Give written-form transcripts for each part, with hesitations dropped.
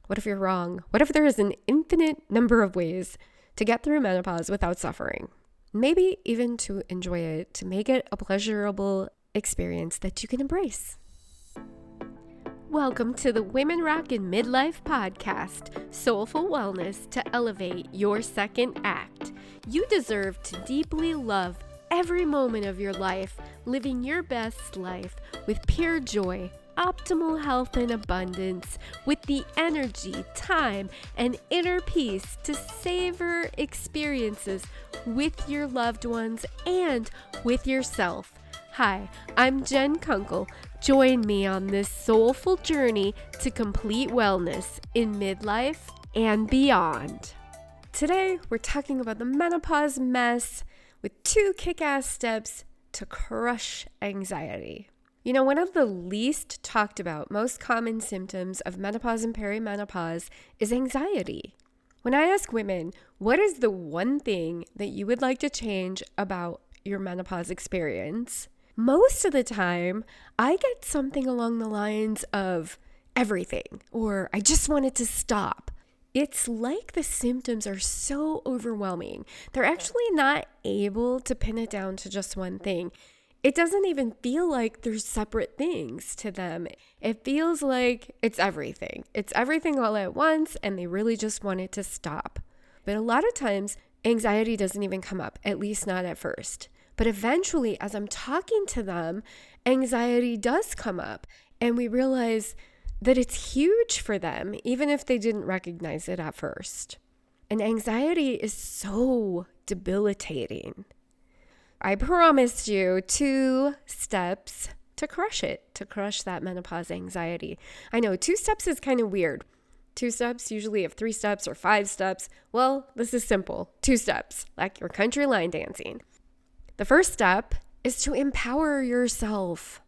What if you're wrong? What if there is an infinite number of ways to get through menopause without suffering? Maybe even to enjoy it, to make it a pleasurable experience that you can embrace. Welcome to the Women Rock in Midlife podcast, soulful wellness to elevate your second act. You deserve to deeply love every moment of your life, living your best life with pure joy, optimal health and abundance, with the energy, time, and inner peace to savor experiences with your loved ones and with yourself. Hi, I'm Jen Kunkel. Join me on this soulful journey to complete wellness in midlife and beyond. Today, we're talking about the menopause mess with 2 kick-ass steps to crush anxiety. You know, one of the least talked about, most common symptoms of menopause and perimenopause is anxiety. When I ask women, what is the one thing that you would like to change about your menopause experience? Most of the time, I get something along the lines of everything, or I just want it to stop. It's like the symptoms are so overwhelming. They're actually not able to pin it down to just one thing. It doesn't even feel like there's separate things to them. It feels like it's everything. It's everything all at once, and they really just want it to stop. But a lot of times, anxiety doesn't even come up, at least not at first. But eventually, as I'm talking to them, anxiety does come up, and we realize that it's huge for them, even if they didn't recognize it at first. And anxiety is so debilitating. I promised you 2 steps to crush it, to crush that menopause anxiety. I know 2 steps is kind of weird. 2 steps usually have 3 steps or 5 steps. Well, this is simple. 2 steps, like your country line dancing. The first step is to empower yourself.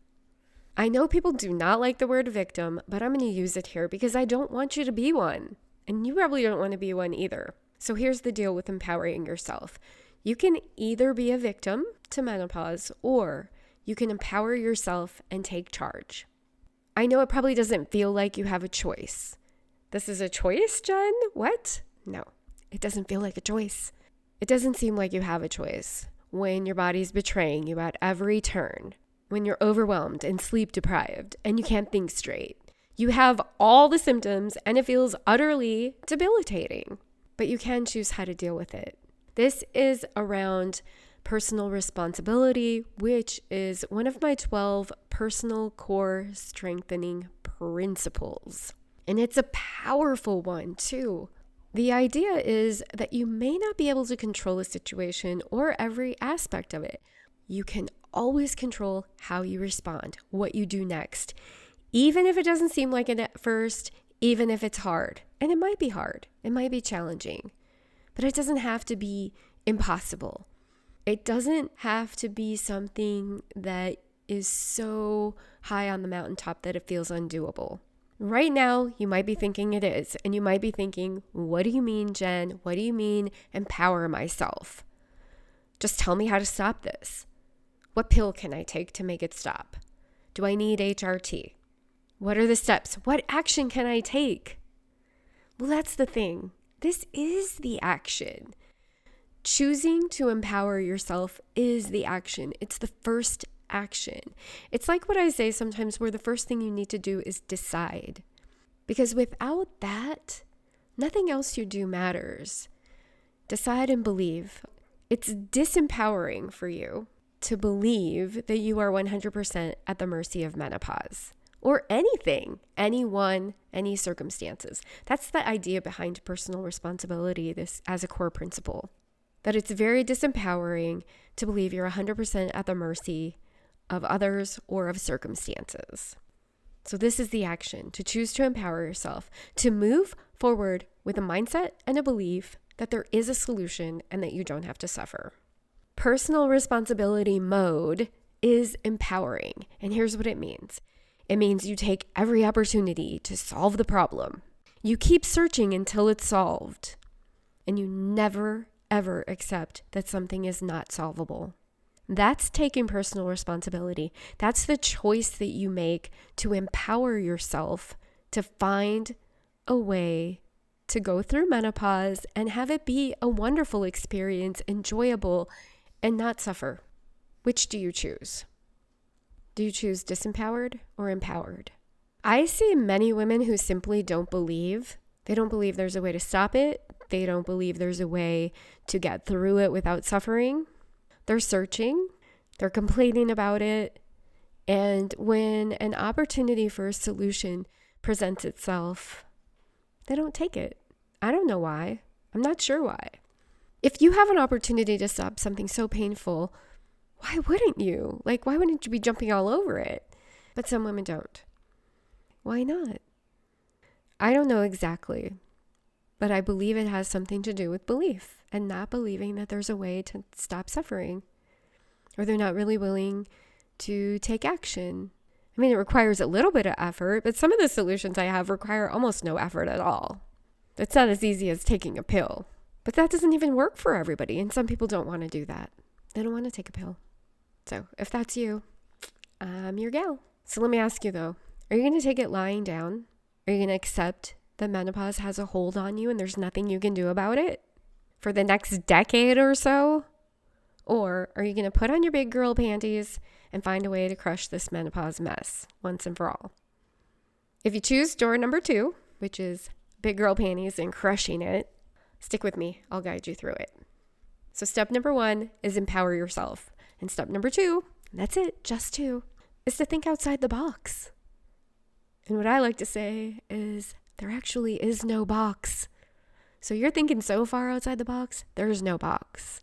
I know people do not like the word victim, but I'm going to use it here because I don't want you to be one. And you probably don't want to be one either. So here's the deal with empowering yourself. You can either be a victim to menopause, or you can empower yourself and take charge. I know it probably doesn't feel like you have a choice. This is a choice, Jen? What? No, it doesn't feel like a choice. It doesn't seem like you have a choice when your body's betraying you at every turn, when you're overwhelmed and sleep deprived and you can't think straight. You have all the symptoms and it feels utterly debilitating, but you can choose how to deal with it. This is around personal responsibility, which is one of my 12 personal core strengthening principles. And it's a powerful one too. The idea is that you may not be able to control a situation or every aspect of it. You can always control how you respond, what you do next, even if it doesn't seem like it at first, even if it's hard. And it might be hard, it might be challenging, but it doesn't have to be impossible. It doesn't have to be something that is so high on the mountaintop that it feels undoable. Right now, you might be thinking it is, and you might be thinking, what do you mean, Jen? What do you mean, empower myself? Just tell me how to stop this. What pill can I take to make it stop? Do I need HRT? What are the steps? What action can I take? Well, that's the thing. This is the action. Choosing to empower yourself is the action. It's the first action. It's like what I say sometimes, where the first thing you need to do is decide. Because without that, nothing else you do matters. Decide and believe. It's disempowering for you to believe that you are 100% at the mercy of menopause or anything, anyone, any circumstances. That's the idea behind personal responsibility, this as a core principle. That it's very disempowering to believe you're 100% at the mercy of others or of circumstances. So this is the action, to choose to empower yourself, to move forward with a mindset and a belief that there is a solution and that you don't have to suffer. Personal responsibility mode is empowering. And here's what it means. It means you take every opportunity to solve the problem. You keep searching until it's solved. And you never, ever accept that something is not solvable. That's taking personal responsibility. That's the choice that you make to empower yourself to find a way to go through menopause and have it be a wonderful experience, enjoyable, and not suffer. Which do you choose? Do you choose disempowered or empowered? I see many women who simply don't believe. They don't believe there's a way to stop it. They don't believe there's a way to get through it without suffering. They're searching. They're complaining about it. And when an opportunity for a solution presents itself, they don't take it. I don't know why. I'm not sure why. If you have an opportunity to stop something so painful, why wouldn't you? Why wouldn't you be jumping all over it? But some women don't. Why not? I don't know exactly, but I believe it has something to do with belief and not believing that there's a way to stop suffering, or they're not really willing to take action. I mean, it requires a little bit of effort, but some of the solutions I have require almost no effort at all. It's not as easy as taking a pill, but that doesn't even work for everybody, and some people don't want to do that. They don't want to take a pill. So if that's you, I'm your gal. So let me ask you though, are you going to take it lying down? Are you going to accept that menopause has a hold on you and there's nothing you can do about it for the next decade or so? Or are you going to put on your big girl panties and find a way to crush this menopause mess once and for all? If you choose door number 2, which is big girl panties and crushing it, stick with me. I'll guide you through it. So step number 1 is empower yourself. And step number 2, that's it, just 2, is to think outside the box. And what I like to say is there actually is no box. So you're thinking so far outside the box, there's no box.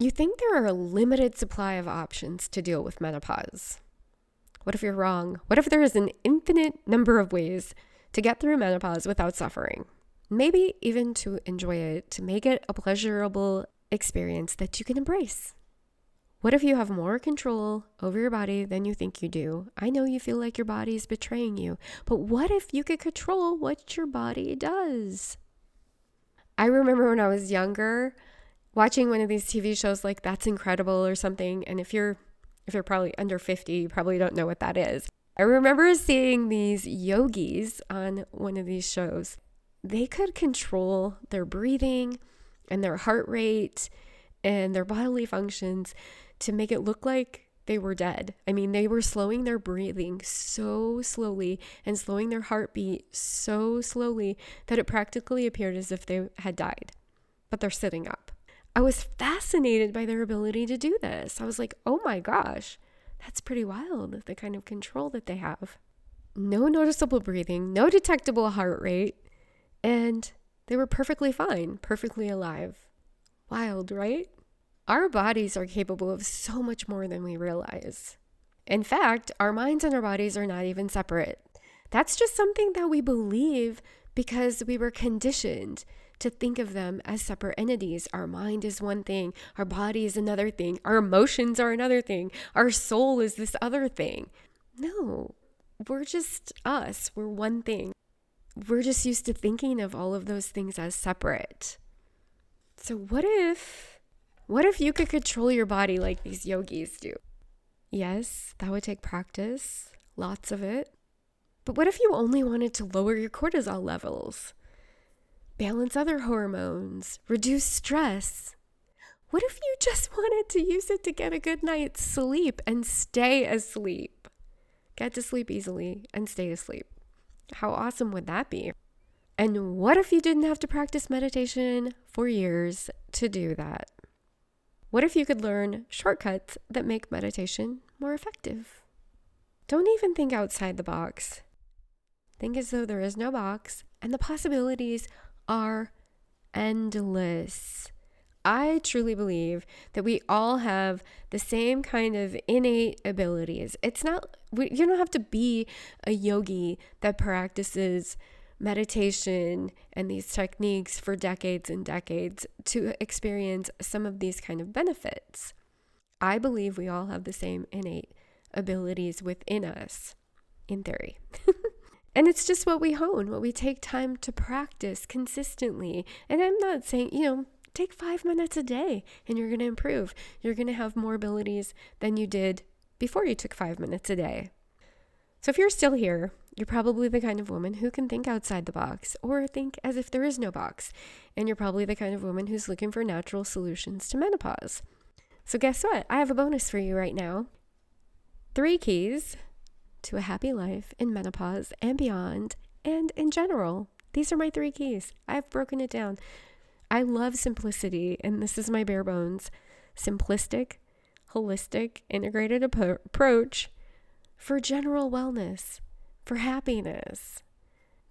You think there are a limited supply of options to deal with menopause. What if you're wrong? What if there is an infinite number of ways to get through menopause without suffering? Maybe even to enjoy it, to make it a pleasurable experience that you can embrace. What if you have more control over your body than you think you do? I know you feel like your body is betraying you, but what if you could control what your body does? I remember when I was younger, watching one of these TV shows like That's Incredible or something, and if you're probably under 50, you probably don't know what that is. I remember seeing these yogis on one of these shows. They could control their breathing and their heart rate and their bodily functions to make it look like they were dead. I mean, they were slowing their breathing so slowly and slowing their heartbeat so slowly that it practically appeared as if they had died, but they're sitting up. I was fascinated by their ability to do this. I was like, oh my gosh, that's pretty wild, the kind of control that they have. No noticeable breathing, no detectable heart rate, and they were perfectly fine, perfectly alive. Wild, right? Our bodies are capable of so much more than we realize. In fact, our minds and our bodies are not even separate. That's just something that we believe because we were conditioned to think of them as separate entities. Our mind is one thing, our body is another thing, our emotions are another thing, our soul is this other thing. No, we're just us. We're one thing. We're just used to thinking of all of those things as separate. So what if you could control your body like these yogis do? Yes, that would take practice, lots of it. But what if you only wanted to lower your cortisol levels, balance other hormones, reduce stress? What if you just wanted to use it to get a good night's sleep and stay asleep? Get to sleep easily and stay asleep. How awesome would that be? And what if you didn't have to practice meditation for years to do that? What if you could learn shortcuts that make meditation more effective? Don't even think outside the box. Think as though there is no box, and the possibilities are endless. I truly believe that we all have the same kind of innate abilities. You don't have to be a yogi that practices meditation and these techniques for decades and decades to experience some of these kind of benefits. I believe we all have the same innate abilities within us, in theory. And it's just what we hone, what we take time to practice consistently. And I'm not saying, take 5 minutes a day and you're going to improve. You're going to have more abilities than you did before you took 5 minutes a day. So if you're still here You're probably the kind of woman who can think outside the box or think as if there is no box. And you're probably the kind of woman who's looking for natural solutions to menopause. So guess what? I have a bonus for you right now. 3 keys to a happy life in menopause and beyond, and in general. These are my 3 keys. I've broken it down. I love simplicity, and this is my bare bones. Simplistic, holistic, integrated approach for general wellness, for happiness.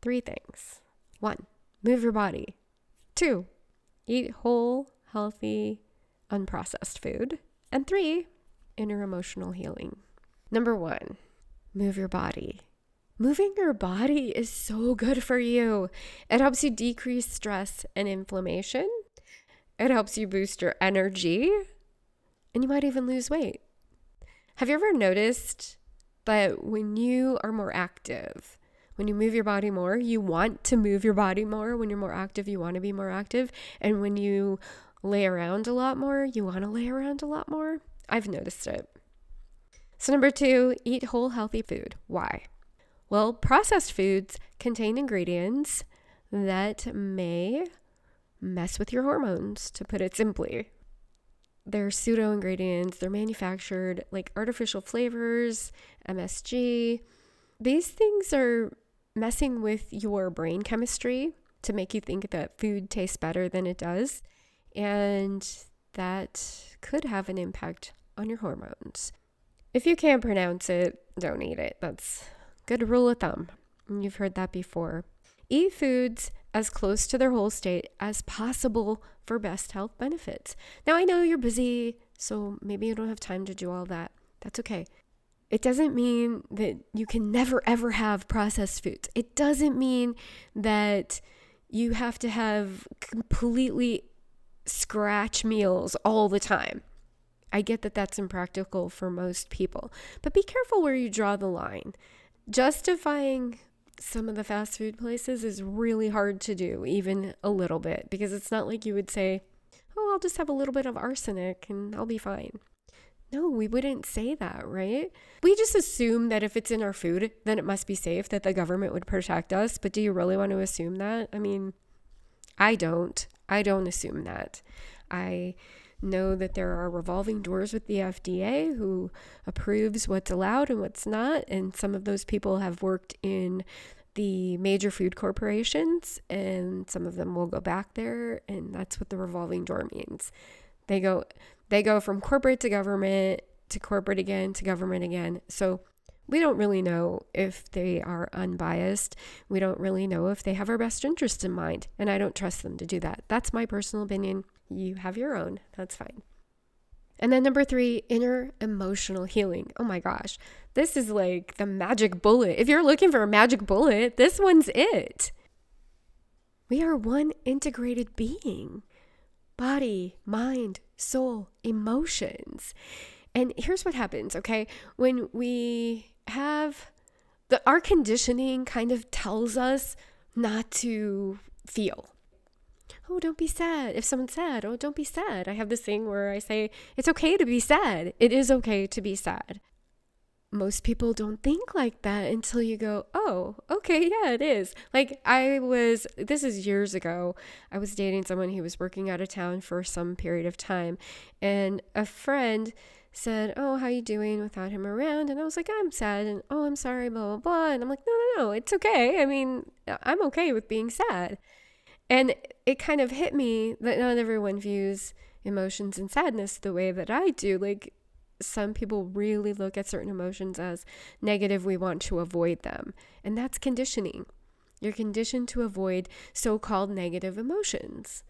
3 things. 1, move your body. 2, eat whole, healthy, unprocessed food. And 3, inner emotional healing. Number 1, move your body. Moving your body is so good for you. It helps you decrease stress and inflammation. It helps you boost your energy. And you might even lose weight. Have you ever noticed that when you are more active, when you move your body more, you want to move your body more? When you're more active, you want to be more active. And when you lay around a lot more, you want to lay around a lot more? I've noticed it. So number 2, eat whole, healthy food. Why? Well, processed foods contain ingredients that may mess with your hormones, to put it simply. They're pseudo ingredients. They're manufactured like artificial flavors, MSG. These things are messing with your brain chemistry to make you think that food tastes better than it does. And that could have an impact on your hormones. If you can't pronounce it, don't eat it. That's a good rule of thumb. You've heard that before. Eat foods as close to their whole state as possible for best health benefits. Now, I know you're busy, so maybe you don't have time to do all that. That's okay. It doesn't mean that you can never, ever have processed foods. It doesn't mean that you have to have completely scratch meals all the time. I get that that's impractical for most people, but be careful where you draw the line. Justifying some of the fast food places is really hard to do, even a little bit, because it's not like you would say, oh, I'll just have a little bit of arsenic and I'll be fine. No, we wouldn't say that, right? We just assume that if it's in our food, then it must be safe, that the government would protect us. But do you really want to assume that? I mean, I don't assume that. I know that there are revolving doors with the FDA who approves what's allowed and what's not. And some of those people have worked in the major food corporations, and some of them will go back there. And that's what the revolving door means. They go from corporate to government to corporate again to government again. So we don't really know if they are unbiased. We don't really know if they have our best interest in mind. And I don't trust them to do that. That's my personal opinion. You have your own. That's fine. And then number 3, inner emotional healing. Oh my gosh. This is like the magic bullet. If you're looking for a magic bullet, this one's it. We are one integrated being. Body, mind, soul, emotions. And here's what happens, okay? When we have our conditioning kind of tells us not to feel. Oh, don't be sad. If someone's sad, oh, don't be sad. I have this thing where I say, it's okay to be sad. It is okay to be sad. Most people don't think like that until you go, oh, okay, yeah, it is. Like this is years ago, I was dating someone who was working out of town for some period of time. And a friend said, oh, how you doing without him around? And I was like, I'm sad. And oh, I'm sorry, blah, blah, blah. And I'm like, no, it's okay. I mean, I'm okay with being sad. And it kind of hit me that not everyone views emotions and sadness the way that I do. Like, some people really look at certain emotions as negative. We want to avoid them. And that's conditioning. You're conditioned to avoid so-called negative emotions.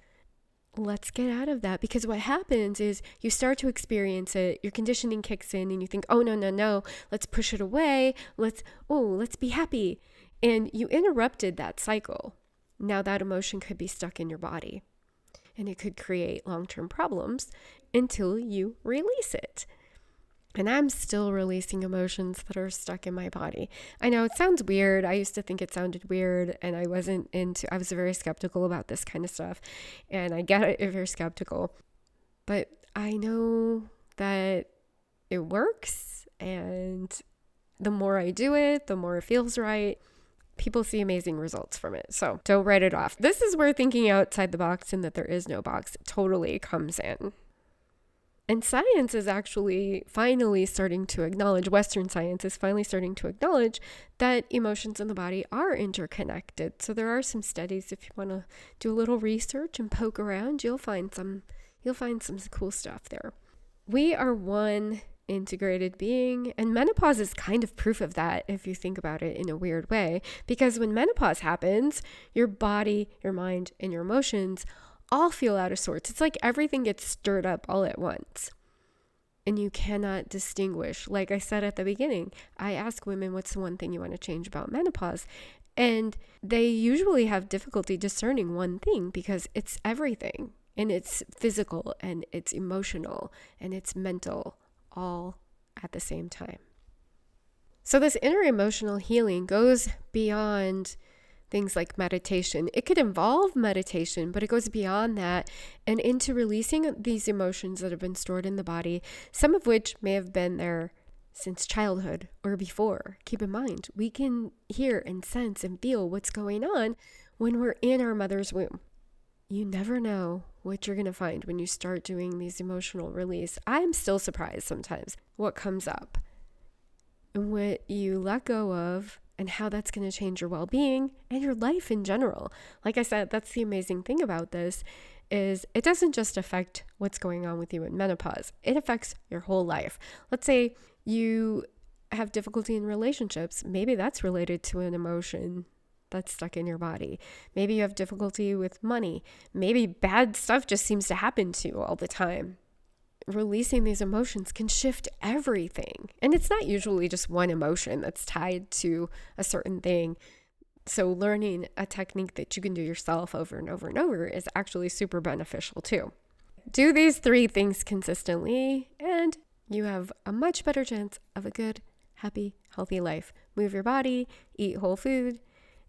Let's get out of that, because what happens is you start to experience it, your conditioning kicks in, and you think, oh, no, let's push it away. Let's be happy. And you interrupted that cycle. Now that emotion could be stuck in your body, and it could create long-term problems until you release it. And I'm still releasing emotions that are stuck in my body. I know it sounds weird. I used to think it sounded weird, and I was very skeptical about this kind of stuff. And I get it if you're skeptical, but I know that it works, and The more I do it, the more it feels right. People see amazing results from it. So don't write it off. This is where thinking outside the box and that there is no box totally comes in. And science is actually finally starting to acknowledge, Western science is finally starting to acknowledge that emotions in the body are interconnected. So there are some studies. If you want to do a little research and poke around, you'll find some cool stuff there. We are one integrated being, and menopause is kind of proof of that if you think about it in a weird way, because when menopause happens, your body, your mind, and your emotions all feel out of sorts. It's like everything gets stirred up all at once. And you cannot distinguish. Like I said at the beginning, I ask women, what's the one thing you want to change about menopause? And they usually have difficulty discerning one thing because it's everything. And it's physical and it's emotional and it's mental all at the same time. So this inner emotional healing goes beyond things like meditation. It could involve meditation, but it goes beyond that and into releasing these emotions that have been stored in the body, some of which may have been there since childhood or before. Keep in mind, we can hear and sense and feel what's going on when we're in our mother's womb. You never know what you're going to find when you start doing these emotional release. I'm still surprised sometimes what comes up and what you let go of, and how that's going to change your well-being and your life in general. Like I said, that's the amazing thing about this is it doesn't just affect what's going on with you in menopause. It affects your whole life. Let's say you have difficulty in relationships. Maybe that's related to an emotion that's stuck in your body. Maybe you have difficulty with money. Maybe bad stuff just seems to happen to you all the time. Releasing these emotions can shift everything. And it's not usually just one emotion that's tied to a certain thing. So learning a technique that you can do yourself over and over and over is actually super beneficial too. Do these 3 things consistently and you have a much better chance of a good, happy, healthy life. Move your body, eat whole food,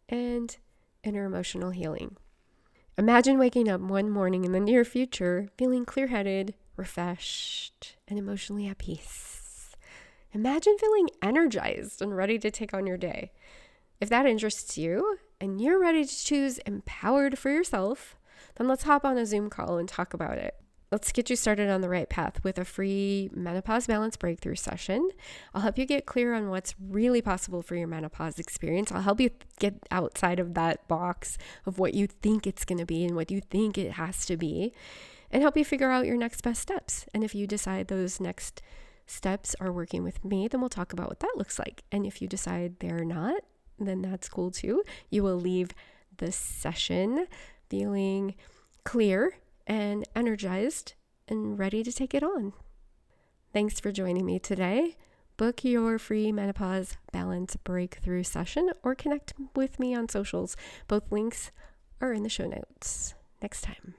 and inner emotional healing. Imagine waking up one morning in the near future feeling clear-headed, refreshed, and emotionally at peace. Imagine feeling energized and ready to take on your day. If that interests you and you're ready to choose empowered for yourself, then let's hop on a Zoom call and talk about it. Let's get you started on the right path with a free menopause balance breakthrough session. I'll help you get clear on what's really possible for your menopause experience. I'll help you get outside of that box of what you think it's going to be and what you think it has to be, and help you figure out your next best steps. And if you decide those next steps are working with me, then we'll talk about what that looks like. And if you decide they're not, then that's cool too. You will leave the session feeling clear and energized and ready to take it on. Thanks for joining me today. Book your free menopause balance breakthrough session or connect with me on socials. Both links are in the show notes. Next time.